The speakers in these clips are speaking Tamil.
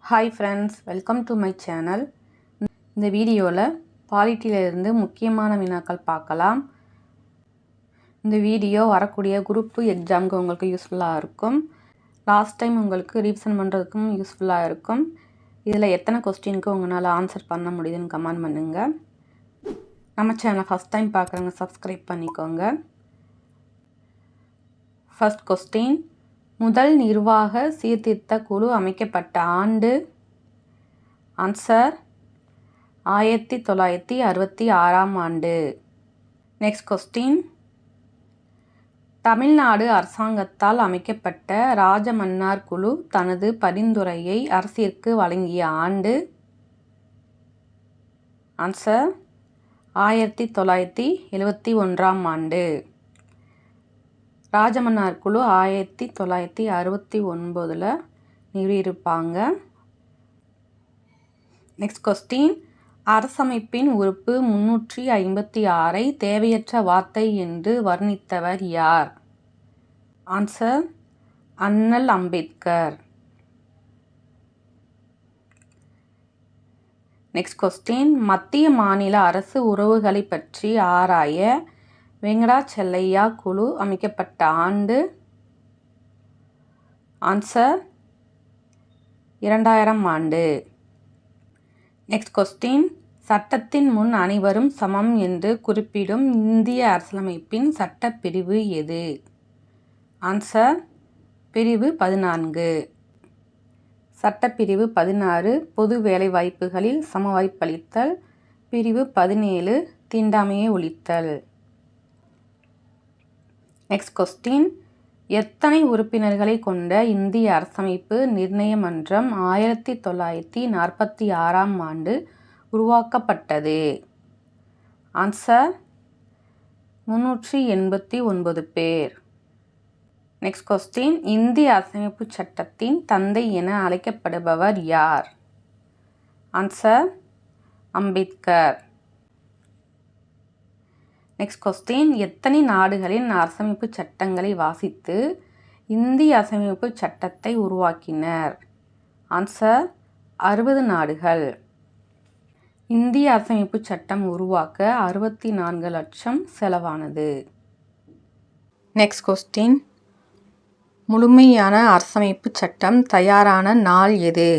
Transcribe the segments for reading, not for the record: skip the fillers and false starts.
Hi friends, welcome to my channel. இந்த வீடியோவில் பாலிட்டியிலிருந்து முக்கியமான வினாக்கள் பார்க்கலாம். இந்த வீடியோ வரக்கூடிய குரூப் 2 எக்ஸாமுக்கு உங்களுக்கு யூஸ்ஃபுல்லாக இருக்கும். லாஸ்ட் டைம் உங்களுக்கு ரிவிஷன் பண்ணுறதுக்கும் யூஸ்ஃபுல்லாக இருக்கும். இதில் எத்தனை கொஸ்டினுக்கு உங்களால் ஆன்சர் பண்ண முடியுதுன்னு கமெண்ட் பண்ணுங்கள். நம்ம சேனலை ஃபஸ்ட் டைம் பார்க்குறவங்க சப்ஸ்கிரைப் பண்ணிக்கோங்க. ஃபர்ஸ்ட் கொஸ்டின், முதல் நிர்வாக சீர்திருத்த குழு அமைக்கப்பட்ட ஆண்டு? ஆன்சர் 1966ஆம் ஆண்டு. நெக்ஸ்ட் கொஸ்டின், தமிழ்நாடு அரசாங்கத்தால் அமைக்கப்பட்ட ராஜமன்னார் குழு தனது பரிந்துரையை அரசிற்கு வழங்கிய ஆண்டு? ஆன்சர் 1971ஆம் ஆண்டு. ராஜமன்னார் குழு 1969 நிறுவியிருப்பாங்க. நெக்ஸ்ட் கொஸ்டின், அரசமைப்பின் உறுப்பு 356ஐ தேவையற்ற வார்த்தை என்று வர்ணித்தவர் யார்? ஆன்சர் அண்ணல் அம்பேத்கர். நெக்ஸ்ட் கொஸ்டின், மத்திய மாநில அரசு உறவுகளை பற்றி ஆராய வெங்கடாச்செல்லையா குழு அமைக்கப்பட்ட ஆண்டு? ஆன்சர் 2000ஆம் ஆண்டு. நெக்ஸ்ட் கொஸ்டின், சட்டத்தின் முன் அனைவரும் சமம் என்று குறிப்பிடும் இந்திய அரசியலமைப்பின் சட்டப்பிரிவு எது? ஆன்சர் பிரிவு 14. சட்டப்பிரிவு 16 பொது வேலைவாய்ப்புகளில் சமவாய்ப்பளித்தல். பிரிவு 17 தீண்டாமையை ஒழித்தல். நெக்ஸ்ட் கொஸ்டின், எத்தனை உறுப்பினர்களை கொண்ட இந்திய அரசமைப்பு நிர்ணய மன்றம் 1946ஆம் ஆண்டு உருவாக்கப்பட்டது? ஆன்சர் 389 பேர். நெக்ஸ்ட் கொஸ்டின், இந்திய அரசமைப்பு சட்டத்தின் தந்தை என அழைக்கப்படுபவர் யார்? ஆன்சர் அம்பேத்கர். நெக்ஸ்ட் கொஸ்டின், எத்தனை நாடுகளின் அரசமைப்பு சட்டங்களை வாசித்து இந்திய அரசமைப்பு சட்டத்தை உருவாக்கினர்? ஆன்சர் 60 நாடுகள். இந்திய அரசமைப்பு சட்டம் உருவாக்க 64 லட்சம் செலவானது. நெக்ஸ்ட் கொஸ்டின், முழுமையான அரசமைப்பு சட்டம் தயாரான நாள் எது?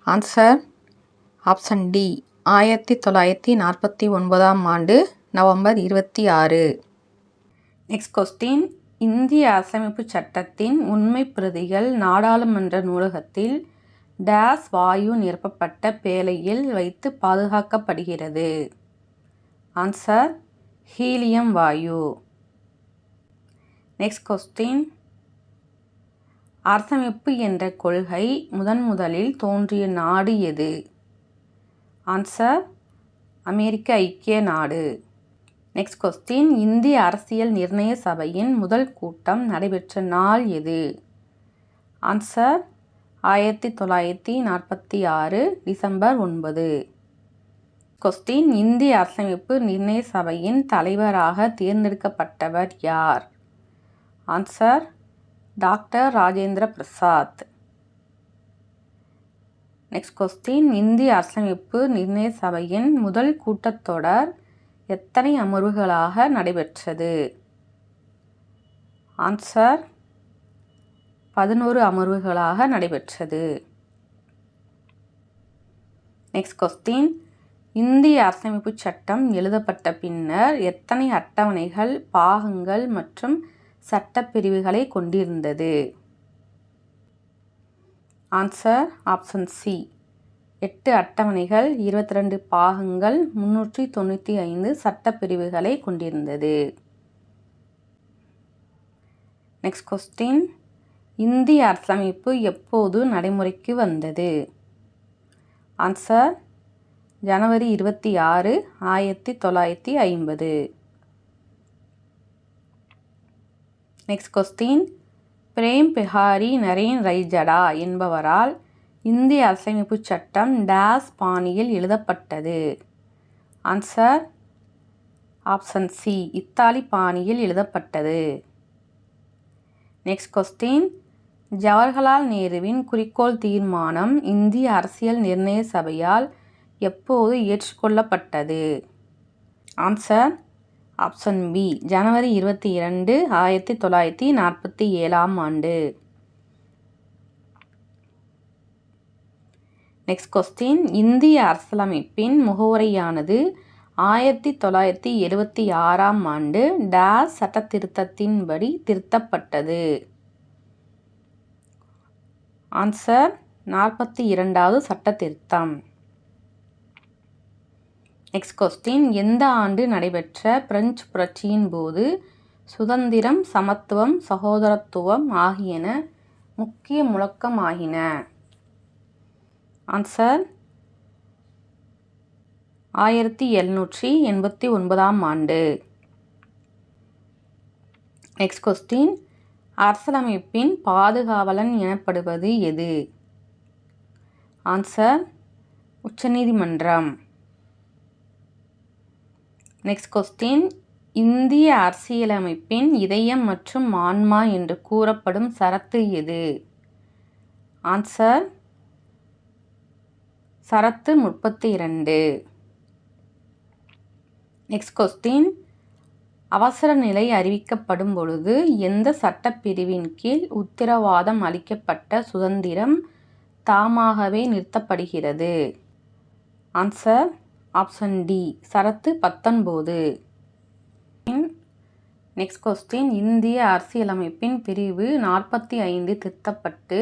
ஆன்சர் ஆப்ஷன் டி 1949ஆம் ஆண்டு நவம்பர் 26. நெக்ஸ்ட் கொஸ்டின், இந்திய அரசமைப்பு சட்டத்தின் உண்மை பிரதிகள் நாடாளுமன்ற நூலகத்தில் டேஸ் வாயு நிரப்பப்பட்ட பேழையில் வைத்து பாதுகாக்கப்படுகிறது? ஆன்சர் ஹீலியம் வாயு. நெக்ஸ்ட் கொஸ்டின், அரசமைப்பு என்ற கொள்கை முதலில் தோன்றிய நாடு எது? ஆன்சர் அமெரிக்க ஐக்கிய நாடு. நெக்ஸ்ட் கொஸ்டின், இந்திய அரசியல் நிர்ணய சபையின் முதல் கூட்டம் நடைபெற்ற நாள் எது? Answer 1946 December 9. கொஸ்டின், இந்திய அரசமைப்பு நிர்ணய சபையின் தலைவராக தேர்ந்தெடுக்கப்பட்டவர் யார்? Answer doctor Rajendra Prasad. Next question, இந்திய அரசமைப்பு நிர்ணய சபையின் முதல் கூட்டத்தொடர் எத்தனை அமர்வுகளாக நடைபெற்றது? ஆன்சர் 11 அமர்வுகளாக நடைபெற்றது. நெக்ஸ்ட் கொஸ்டின், இந்திய அரசமைப்பு சட்டம் எழுதப்பட்ட பின்னர் எத்தனை அட்டவணைகள், பாகங்கள் மற்றும் சட்டப்பிரிவுகளை கொண்டிருந்தது? ஆன்சர் ஆப்ஷன் சி 8 அட்டவணைகள், 22 பாகங்கள், 395 சட்டப்பிரிவுகளை கொண்டிருந்தது. நெக்ஸ்ட் கொஸ்டின், இந்திய அரசமைப்பு எப்போது நடைமுறைக்கு வந்தது? Answer January 26, 1950. Next question, Prem Behari Narain Raizada என்பவரால் இந்திய அரசமைப்பு சட்டம் டேஸ் பாணியில் எழுதப்பட்டது? ஆன்சர் ஆப்ஷன் சி இத்தாலி பாணியில் எழுதப்பட்டது. நெக்ஸ்ட் கொஸ்டின், ஜவஹர்லால் நேருவின் குறிக்கோள் தீர்மானம் இந்திய அரசியல் நிர்ணய சபையால் எப்போது ஏற்றுக்கொள்ளப்பட்டது? ஆன்சர் ஆப்ஷன் பி, ஜனவரி 22, 1947. Next question. இந்திய அரசியலமைப்பின் முகவுரையானது 1976 டேஸ் சட்ட திருத்தத்தின்படி திருத்தப்பட்டது? ஆன்சர் 42வது சட்ட திருத்தம். Next question. எந்த ஆண்டு நடைபெற்ற பிரெஞ்சு புரட்சியின் போது சுதந்திரம், சமத்துவம், சகோதரத்துவம் ஆகியன முக்கிய முழக்கமாகின? ஆன்சர் 1789. Next question. அரசியலமைப்பின் பாதுகாவலன் எனப்படுவது எது? ஆன்சர் உச்சநீதிமன்றம். Next question. இந்திய அரசியலமைப்பின் இதயம் மற்றும் ஆன்மா என்று கூறப்படும் சரத்து எது? ஆன்சர் சரத்து 32. Next question. அவசர நிலை அறிவிக்கப்படும் பொழுது எந்த சட்டப்பிரிவின் கீழ் உத்தரவாதம் அளிக்கப்பட்ட சுதந்திரம் தாமாகவே நிறுத்தப்படுகிறது? ஆன்சர் ஆப்ஷன் டி, சரத்து 19. Next question. இந்திய அரசியலமைப்பின் பிரிவு 45 திருத்தப்பட்டு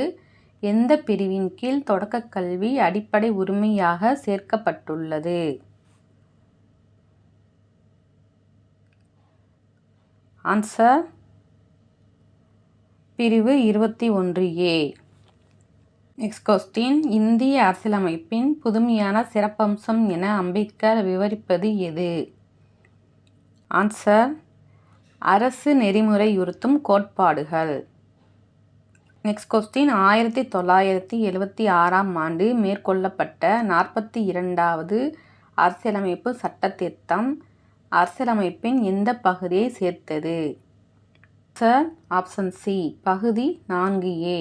எந்த பிரிவின் கீழ் தொடக்க கல்வி அடிப்படை உரிமையாக சேர்க்கப்பட்டுள்ளது? ஆன்சர் பிரிவு 21A. Next question. இந்திய அரசியலமைப்பின் புதுமையான சிறப்பம்சம் என அம்பேத்கர் விவரிப்பது எது? ஆன்சர் அரசு நெறிமுறையுறுத்தும் கோட்பாடுகள். Next question. 1976 மேற்கொள்ளப்பட்ட 42வது அரசியலமைப்பு சட்ட திருத்தம் அரசியலமைப்பின் எந்த பகுதியை சேர்த்தது? ஆன்சர் ஆப்ஷன் சி, பகுதி 4A.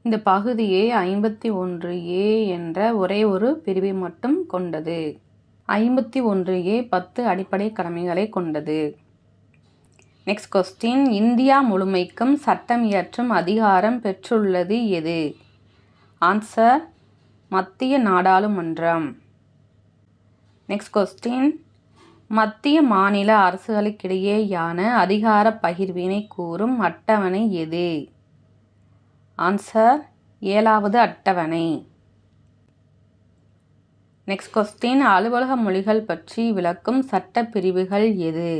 இந்த பகுதியை 51A என்ற ஒரே ஒரு பிரிவை மட்டும் கொண்டது. 51A 10 அடிப்படை கடமைகளை கொண்டது. Next question. இந்தியா முழுமைக்கும் சட்டம் இயற்றும் அதிகாரம் பெற்றுள்ளது எது? ஆன்சர் மத்திய நாடாளுமன்றம். Next question. மத்திய மாநில அரசுகளுக்கிடையேயான அதிகார பகிர்வினை கூறும் அட்டவணை எது? ஆன்சர் 7வது அட்டவணை. Next question. அலுவலக மொழிகள் பற்றி விளக்கும் சட்ட பிரிவுகள் எது?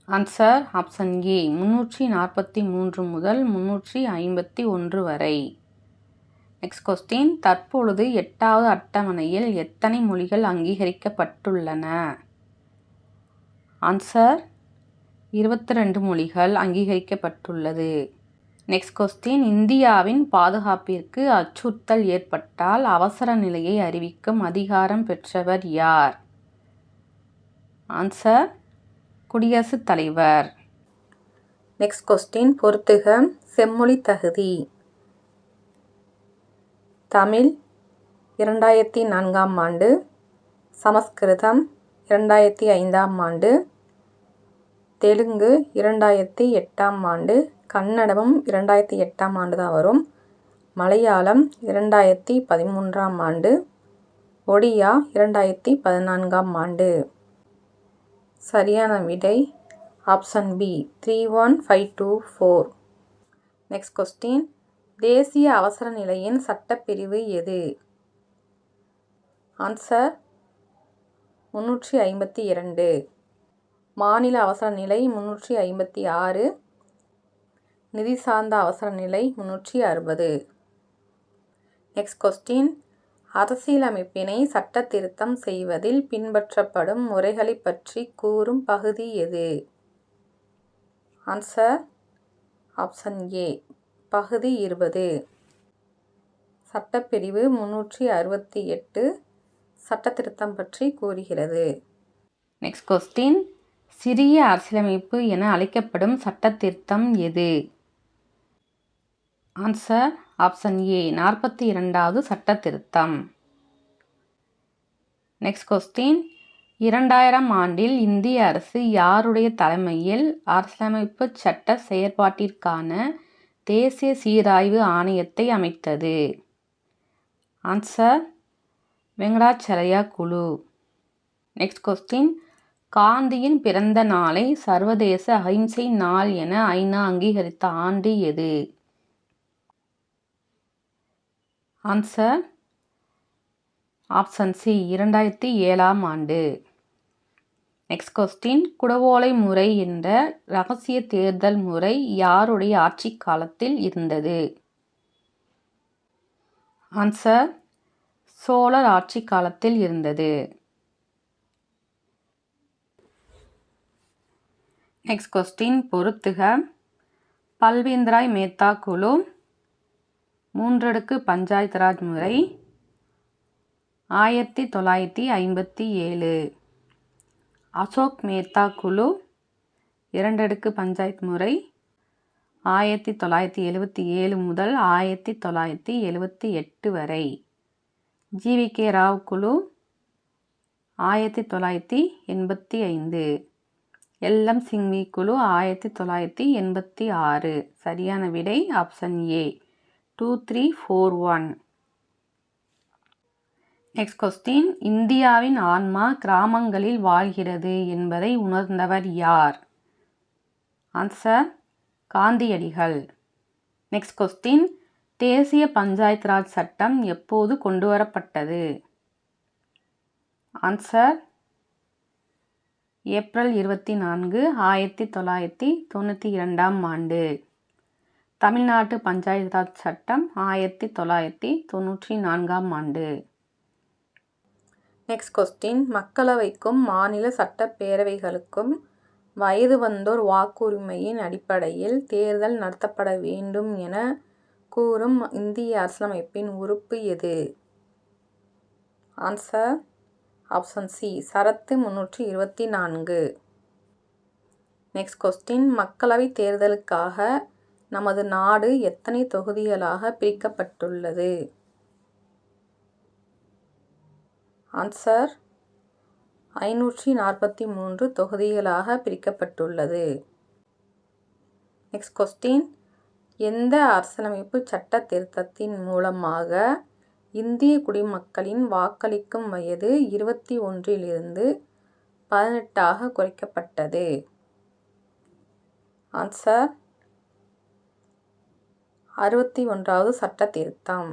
ஆன்சர் ஆப்ஷன் ஏ, 343 முதல் 351 வரை. Next question. தற்பொழுது 8வது அட்டவணையில் எத்தனை மொழிகள் அங்கீகரிக்கப்பட்டுள்ளன? ஆன்சர் 22 மொழிகள் அங்கீகரிக்கப்பட்டுள்ளது. Next question. இந்தியாவின் பாதுகாப்பிற்கு அச்சுறுத்தல் ஏற்பட்டால் அவசர நிலையை அறிவிக்கும் அதிகாரம் பெற்றவர் யார்? ஆன்சர் குடியரசுத் தலைவர். Next question. பொறுத்துக. செம்மொழி தகுதி. தமிழ் 2004, சமஸ்கிருதம் 2005, தெலுங்கு 2008, கன்னடமும் 2008 தான் வரும், மலையாளம் 2013, ஒடியா 2014. சரியான விடை ஆப்ஷன் பி, 31524. Next question. தேசிய அவசர நிலையின் சட்டப்பிரிவு எது? ஆன்சர் 352. மாநில அவசர நிலை 356. நிதி சார்ந்த அவசர நிலை 360. Next question. அரசியலமைப்பினை சட்ட திருத்தம் செய்வதில் பின்பற்றப்படும் முறைகளை பற்றி கூறும் பகுதி எது? ஆன்சர் ஆப்ஷன் ஏ, பகுதி 20. சட்டப்பிரிவு 368 சட்ட திருத்தம் பற்றி கூறுகிறது. Next question. சிறிய அரசியலமைப்பு என அழைக்கப்படும் சட்ட திருத்தம் எது? ஆன்சர் ஆப்ஷன் ஏ 42வது சட்ட திருத்தம். நெக்ஸ்ட் கொஸ்டின், 2000 ஆண்டில் இந்திய அரசு யாருடைய தலைமையில் அரசியலமைப்பு சட்ட செயற்பாட்டிற்கான தேசிய சீராய்வு ஆணையத்தை அமைத்தது? ஆன்சர் வெங்கடாச்சலயா குழு. நெக்ஸ்ட் கொஸ்டின், காந்தியின் பிறந்த நாளை சர்வதேச அகிம்சை நாள் என ஐநா அங்கீகரித்த ஆண்டு எது? ஆன்சர் ஆப்ஷன் சி 2007ஆம் ஆண்டு. நெக்ஸ்ட் கொஸ்டின், குடவோலை முறை என்ற இரகசிய தேர்தல் முறை யாருடைய ஆட்சி காலத்தில் இருந்தது? ஆன்சர் சோழர் ஆட்சி காலத்தில் இருந்தது. நெக்ஸ்ட் கொஸ்டின், பொறுத்துக. பல்வேந்திராய் மேத்தா குழு, 3 அடுக்கு பஞ்சாயத்து ராஜ் முறை, 1957. அசோக் மேத்தா குழு, 2 அடுக்கு பஞ்சாயத்து முறை, 1977 முதல் 1978 வரை. ஜி.வி.கே. ராவ் குழு, 1985. எல்.எம். சிங்வி குழு, 1986. சரியான விடை ஆப்ஷன் ஏ 2341. நெக்ஸ்ட் கொஸ்டின், இந்தியாவின் ஆன்மா கிராமங்களில் வாழ்கிறது என்பதை உணர்ந்தவர் யார்? ஆன்சர் காந்தியடிகள். நெக்ஸ்ட் கொஸ்டின், தேசிய பஞ்சாயத்து ராஜ் சட்டம் எப்போது கொண்டு வரப்பட்டது? ஆன்சர் ஏப்ரல் 24, 1992ஆம் ஆண்டு. தமிழ்நாட்டு பஞ்சாயத்து ராஜ் சட்டம் 1994ஆம் ஆண்டு. நெக்ஸ்ட் கொஸ்டின், மக்களவைக்கும் மாநில சட்டப்பேரவைகளுக்கும் வயது வந்தோர் வாக்குரிமையின் அடிப்படையில் தேர்தல் நடத்தப்பட வேண்டும் என கூறும் இந்திய அரசியலமைப்பின் உறுப்பு எது? ஆன்சர் ஆப்ஷன் சி சரத்து 324. நெக்ஸ்ட் கொஸ்டின், மக்களவை தேர்தலுக்காக நமது நாடு எத்தனை தொகுதிகளாக பிரிக்கப்பட்டுள்ளது? ஆன்சர் 543 தொகுதிகளாக பிரிக்கப்பட்டுள்ளது. நெக்ஸ்ட் கொஸ்டின், எந்த அரசியலமைப்பு சட்ட திருத்தத்தின் மூலமாக இந்திய குடிமக்களின் வாக்களிக்கும் வயது 21 18 குறைக்கப்பட்டது? ஆன்சர் 61வது சட்ட திருத்தம்.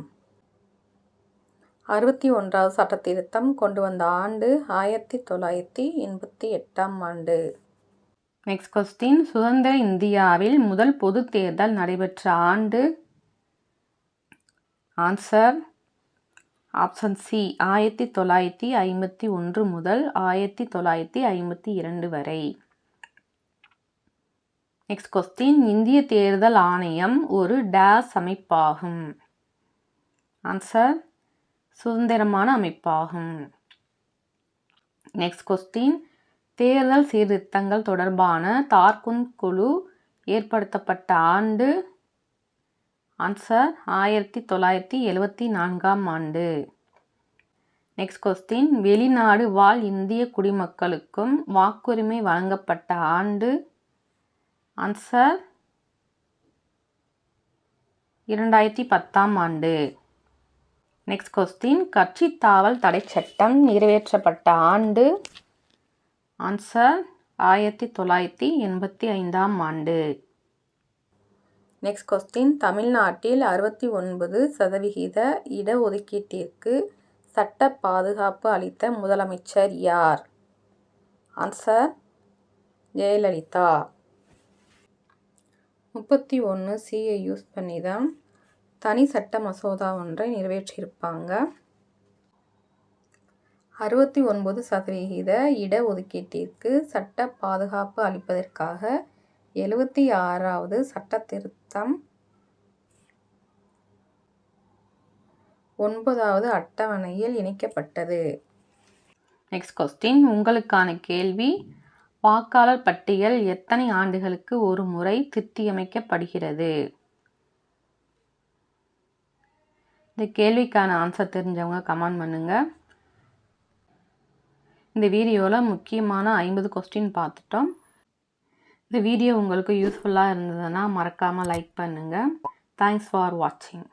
61வது சட்ட திருத்தம் கொண்டு வந்த ஆண்டு 1988ஆம் ஆண்டு. நெக்ஸ்ட் கொஸ்டின், சுதந்திர இந்தியாவில் முதல் பொது தேர்தல் நடைபெற்ற ஆண்டு? ஆன்சர் ஆப்ஷன் சி 1951 முதல் 1952 வரை. நெக்ஸ்ட் கொஸ்டின், இந்திய தேர்தல் ஆணையம் ஒரு டேஸ் அமைப்பாகும்? ஆன்சர் சுதந்திரமான அமைப்பாகும். நெக்ஸ்ட் கொஸ்டின், தேர்தல் சீர்திருத்தங்கள் தொடர்பான தார்குந்த் குழு ஏற்படுத்தப்பட்ட ஆண்டு? ஆன்சர் 1974ஆம் ஆண்டு. நெக்ஸ்ட் கொஸ்டின், வெளிநாடு வாழ் இந்திய குடிமக்களுக்கும் வாக்குரிமை வழங்கப்பட்ட ஆண்டு? ஆன்சர் 2010ஆம் ஆண்டு. நெக்ஸ்ட் கொஸ்டின், கட்சி தாவல் தடை சட்டம் நிறைவேற்றப்பட்ட ஆண்டு? ஆன்சர் 1985ஆம் ஆண்டு. நெக்ஸ்ட் கொஸ்டின், தமிழ்நாட்டில் 69% இடஒதுக்கீட்டிற்கு சட்ட பாதுகாப்பு அளித்த முதலமைச்சர் யார்? ஆன்சர் ஜெயலலிதா. 31(c)யை யூஸ் பண்ணி தான் தனி சட்ட மசோதா ஒன்றை நிறைவேற்றியிருப்பாங்க. 69% இடஒதுக்கீட்டிற்கு சட்ட பாதுகாப்பு அளிப்பதற்காக 76வது சட்ட திருத்தம் 9வது அட்டவணையில் இணைக்கப்பட்டது. நெக்ஸ்ட் கொஸ்டின், உங்களுக்கான கேள்வி, வாக்காளர் பட்டியல் எத்தனை ஆண்டுகளுக்கு ஒரு முறை திருத்தியமைக்கப்படுகிறது? இந்த கேள்விக்கான ஆன்சர் தெரிஞ்சவங்க கமெண்ட் பண்ணுங்கள். இந்த வீடியோவில் முக்கியமான 50 கொஸ்டின் பார்த்துட்டோம். இந்த வீடியோ உங்களுக்கு யூஸ்ஃபுல்லாக இருந்ததுன்னா மறக்காமல் லைக் பண்ணுங்கள். தேங்க்ஸ் ஃபார் வாட்சிங்.